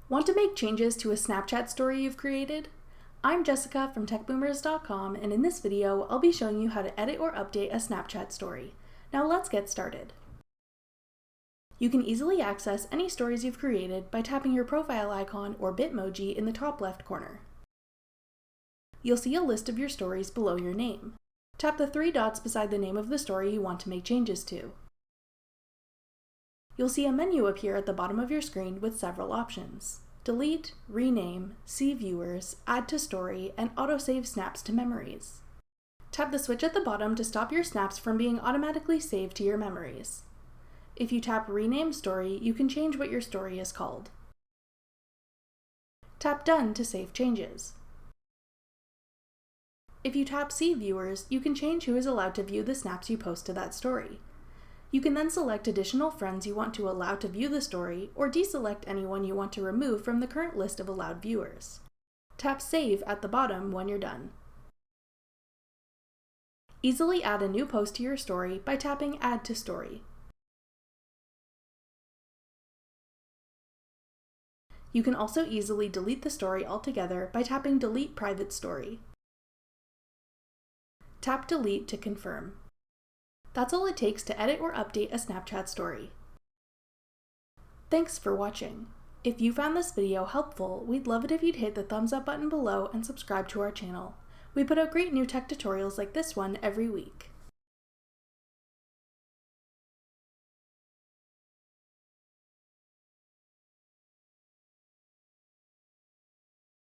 Want to make changes to a Snapchat story you've created? I'm Jessica from techboomers.com, and in this video, I'll be showing you how to edit or update a Snapchat story. Now let's get started. You can easily access any stories you've created by tapping your profile icon or Bitmoji in the top left corner. You'll see a list of your stories below your name. Tap the three dots beside the name of the story you want to make changes to. You'll see a menu appear at the bottom of your screen with several options: delete, rename, see viewers, add to story, and autosave snaps to memories. Tap the switch at the bottom to stop your snaps from being automatically saved to your memories. If you tap rename story, you can change what your story is called. Tap done to save changes. If you tap see viewers, you can change who is allowed to view the snaps you post to that story. You can then select additional friends you want to allow to view the story, or deselect anyone you want to remove from the current list of allowed viewers. Tap Save at the bottom when you're done. Easily add a new post to your story by tapping Add to Story. You can also easily delete the story altogether by tapping Delete Private Story. Tap Delete to confirm. That's all it takes to edit or update a Snapchat story. Thanks for watching. If you found this video helpful, we'd love it if you'd hit the thumbs up button below and subscribe to our channel. We put out great new tech tutorials like this one every week.